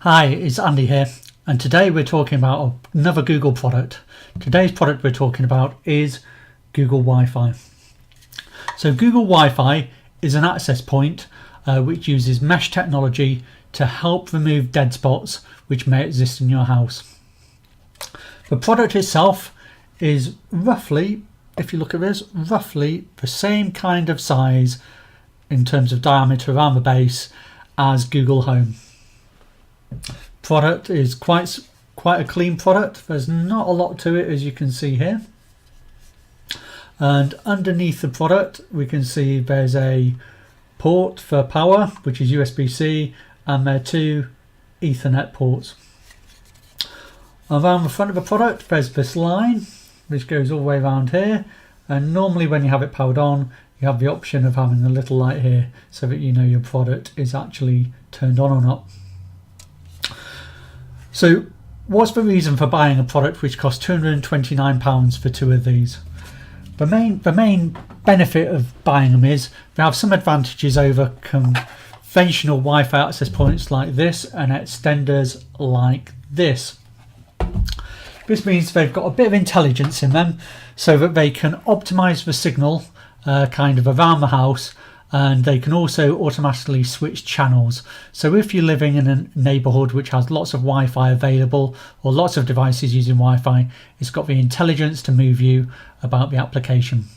Hi, it's Andy here, and today we're talking about another Google product. Today's product we're talking about is Google Wi-Fi. So Google Wi-Fi is an access point which uses mesh technology to help remove dead spots which may exist in your house. The product itself is roughly, if you look at this, roughly the same kind of size in terms of diameter around the base as Google Home. Product is quite a clean product. There's not a lot to it, as you can see here. And underneath the product we can see there's a port for power, which is USB-C, and there are two Ethernet ports. Around the front of the product there's this line which goes all the way around here, and normally when you have it powered on you have the option of having a little light here so that you know your product is actually turned on or not. So what's the reason for buying a product which costs £229 for two of these? The main benefit of buying them is they have some advantages over conventional Wi-Fi access points like this and extenders like this. This means they've got a bit of intelligence in them so that they can optimize the signal kind of around the house, and they can also automatically switch channels. So if you're living in a neighborhood which has lots of Wi-Fi available or lots of devices using Wi-Fi, it's got the intelligence to move you about the application.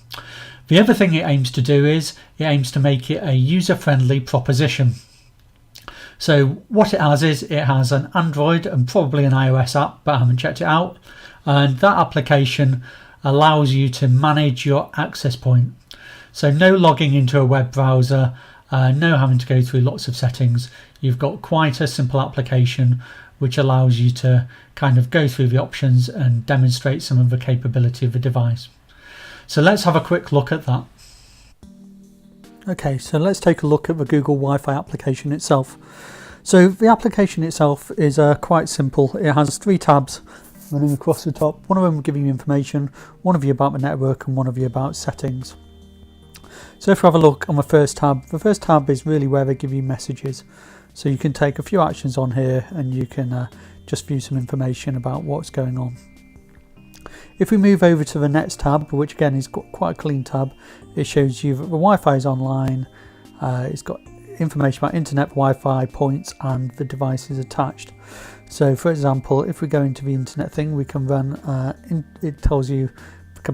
The other thing it aims to do is it aims to make it a user-friendly proposition. So what it has is it has an Android and probably an iOS app, but I haven't checked it out, and that application allows you to manage your access point. So no logging into a web browser, no having to go through lots of settings. You've got quite a simple application which allows you to kind of go through the options and demonstrate some of the capability of the device. So let's have a quick look at that. Okay, so let's take a look at the Google Wi-Fi application itself. So the application itself is quite simple. It has three tabs running across the top. One of them will give you information, one of you about the network, and one of you about settings. So if we have a look on the first tab is really where they give you messages. So you can take a few actions on here and you can just view some information about what's going on. If we move over to the next tab, which again is quite a clean tab, it shows you that the Wi-Fi is online. It's got information about internet, Wi-Fi points, and the devices attached. So for example, if we go into the internet thing, we can run, it tells you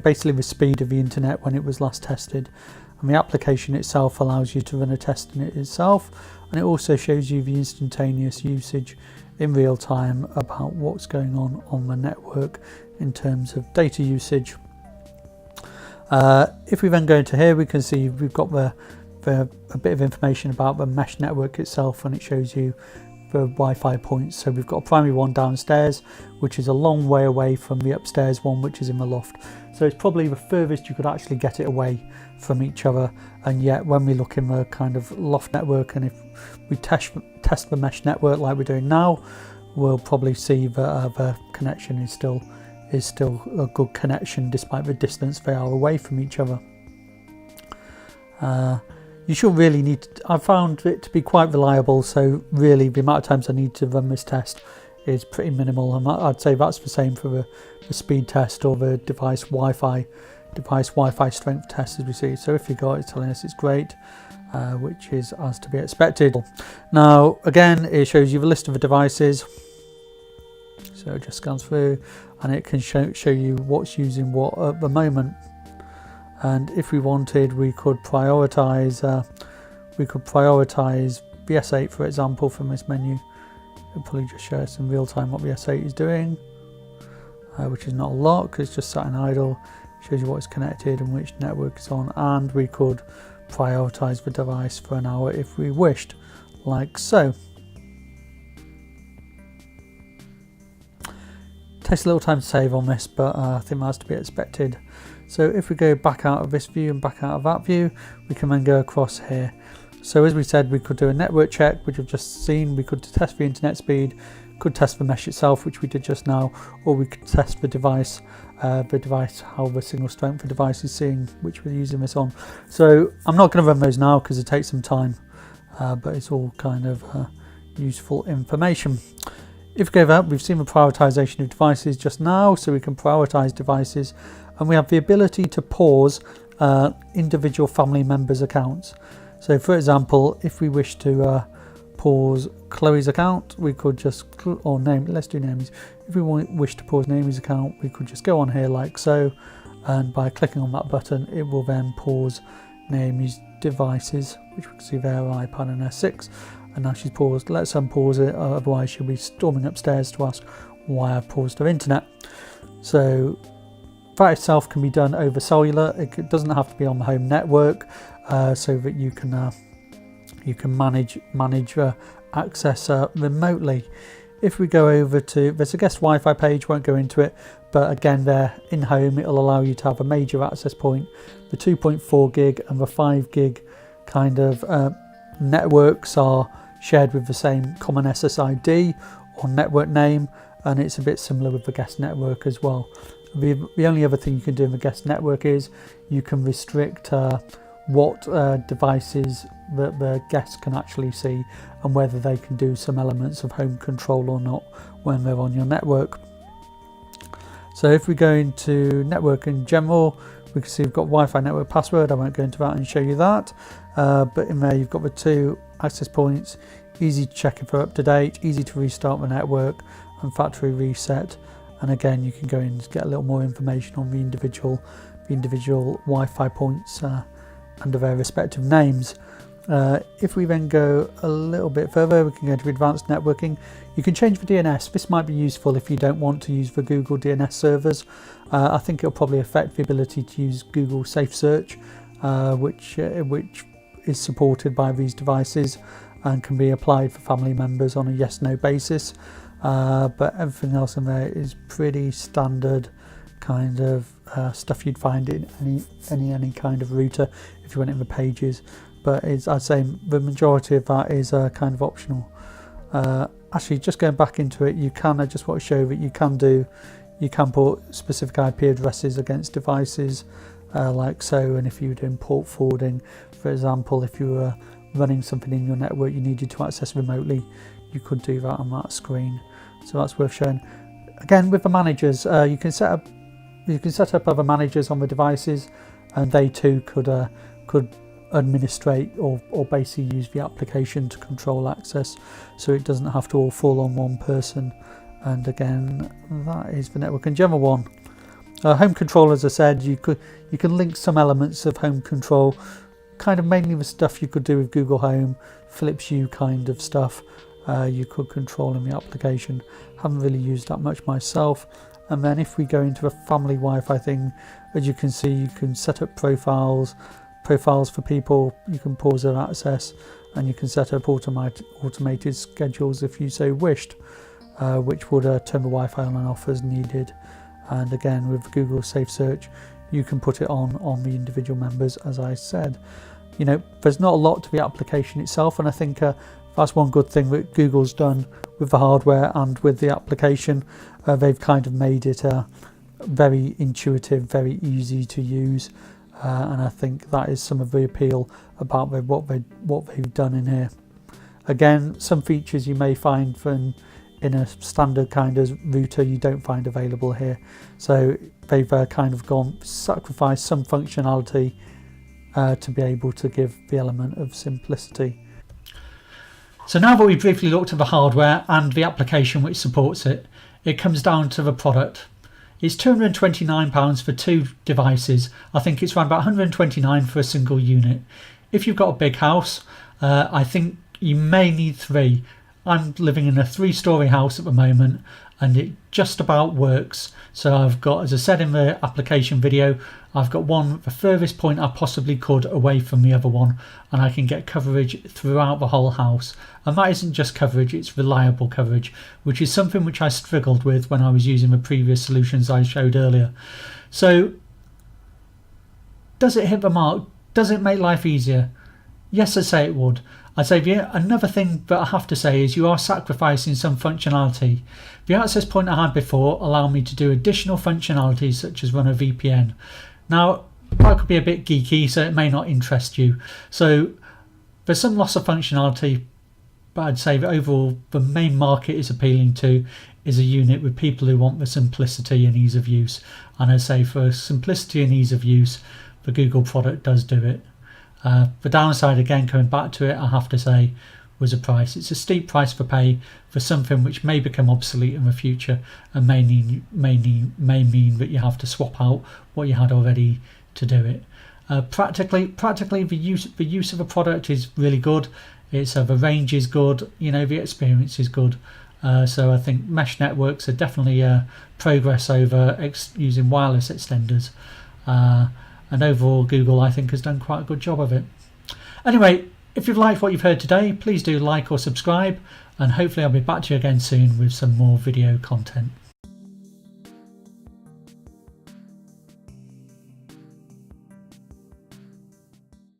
basically the speed of the internet when it was last tested. And the application itself allows you to run a test in it itself, and it also shows you the instantaneous usage in real time about what's going on the network in terms of data usage. If we then go into here, we can see we've got a bit of information about the mesh network itself, and it shows you the Wi-Fi points. So we've got a primary one downstairs, which is a long way away from the upstairs one, which is in the loft. So it's probably the furthest you could actually get it away from each other. And yet when we look in the kind of loft network, and if we test the mesh network like we're doing now, we'll probably see that the connection is still a good connection despite the distance they are away from each other. You shouldn't really need to, I found it to be quite reliable, so really the amount of times I need to run this test is pretty minimal, and I'd say that's the same for the speed test or the device Wi-Fi strength test, as we see. So if you got it telling us it's great, which is as to be expected. Now again, it shows you the list of the devices, so it just scans through and it can show you what's using what at the moment. And if we wanted, we could prioritize the S8, for example, from this menu. It'll probably just show us in real time what the S8 is doing, which is not a lot because it's just sat in idle. It shows you what is connected and which network it's on, and we could prioritize the device for an hour if we wished, like so. Takes a little time to save on this, but I think that's to be expected. So if we go back out of this view and back out of that view, we can then go across here. So as we said, we could do a network check, which we've just seen. We could test the internet speed, could test the mesh itself, which we did just now, or we could test the device, how the signal strength the device is seeing, which we're using this on. So I'm not going to run those now because it takes some time, but it's all kind of useful information. If we go over, we've seen the prioritization of devices just now, so we can prioritize devices, and we have the ability to pause individual family members' accounts. So for example, if we wish to pause Chloe's account, we could just, or name, let's do names. If we wish to pause Naomi's account, we could just go on here like so, and by clicking on that button, it will then pause Naomi's devices, which we can see there, her iPad and her 6. And now she's paused. Let's unpause it, otherwise she'll be storming upstairs to ask why I've paused her internet. So that itself can be done over cellular. It doesn't have to be on the home network, so that you can manage access remotely. If we go over to, there's a guest Wi-Fi page, won't go into it, but again there in home it'll allow you to have a major access point. The 2.4 gig and the 5 gig kind of networks are shared with the same common SSID or network name, and it's a bit similar with the guest network as well. The only other thing you can do in the guest network is you can restrict what devices that the guests can actually see and whether they can do some elements of home control or not when they're on your network. So if we go into network in general, we can see we've got Wi-Fi network password. I won't go into that and show you that, but in there you've got the 2 access points, easy to check if they're up to date, easy to restart the network and factory reset. And again, you can go in and get a little more information on the individual Wi-Fi points under their respective names. If we then go a little bit further, we can go to advanced networking. You can change the DNS. This might be useful if you don't want to use the Google DNS servers. I think it'll probably affect the ability to use Google Safe Search, which is supported by these devices and can be applied for family members on a yes/no basis. But everything else in there is pretty standard kind of stuff you'd find in any kind of router if you went in the pages. But I'd say the majority of that is kind of optional. Actually, just going back into it, you can, I just want to show that you can put specific IP addresses against devices like so, and if you were doing port forwarding, for example, if you were running something in your network you needed to access remotely, you could do that on that screen. So that's worth showing. Again, with the managers, you can set up other managers on the devices, and they too could administrate or basically use the application to control access, so it doesn't have to all fall on one person. And again, that is the network in general one. Home control, as I said, you can link some elements of home control, kind of mainly the stuff you could do with Google Home, Philips Hue kind of stuff. You could control in the application. Haven't really used that much myself. And then if we go into a family Wi-Fi thing, as you can see, you can set up profiles for people. You can pause their access, and you can set up automated schedules if you so wished, which would turn the Wi-Fi on and off as needed. And again, with Google Safe Search, you can put it on the individual members, as I said. You know, there's not a lot to the application itself, and I think that's one good thing that Google's done with the hardware and with the application. They've kind of made it very intuitive, very easy to use, and I think that is some of the appeal about what they've done in here. Again, some features you may find in a standard kind of router you don't find available here, so they've kind of sacrificed some functionality to be able to give the element of simplicity. So now that we've briefly looked at the hardware and the application which supports it, it comes down to the product. It's £229 for 2 devices. I think it's around about £129 for a single unit. If you've got a big house, I think you may need 3. I'm living in a 3-storey house at the moment, and it just about works. So I've got, as I said in the application video, I've got the furthest point I possibly could away from the other one, and I can get coverage throughout the whole house. And that isn't just coverage, it's reliable coverage, which is something which I struggled with when I was using the previous solutions I showed earlier. So does it hit the mark? Does it make life easier? Yes, I'd say it would. I'd say another thing that I have to say is you are sacrificing some functionality. The access point I had before allowed me to do additional functionalities such as run a VPN. Now, that could be a bit geeky, so it may not interest you. So there's some loss of functionality but I'd say that overall the main market is appealing to is a unit with people who want the simplicity and ease of use. And I'd say for simplicity and ease of use, the Google product does do it. The downside, again, coming back to it, I have to say, was a price. It's a steep price to pay for something which may become obsolete in the future and may mean that you have to swap out what you had already to do it. Practically, the use of the product is really good. It's the range is good. The experience is good. So I think mesh networks are definitely progress over using wireless extenders. And overall, Google, I think, has done quite a good job of it. Anyway, if you've liked what you've heard today, please do like or subscribe, and hopefully I'll be back to you again soon with some more video content.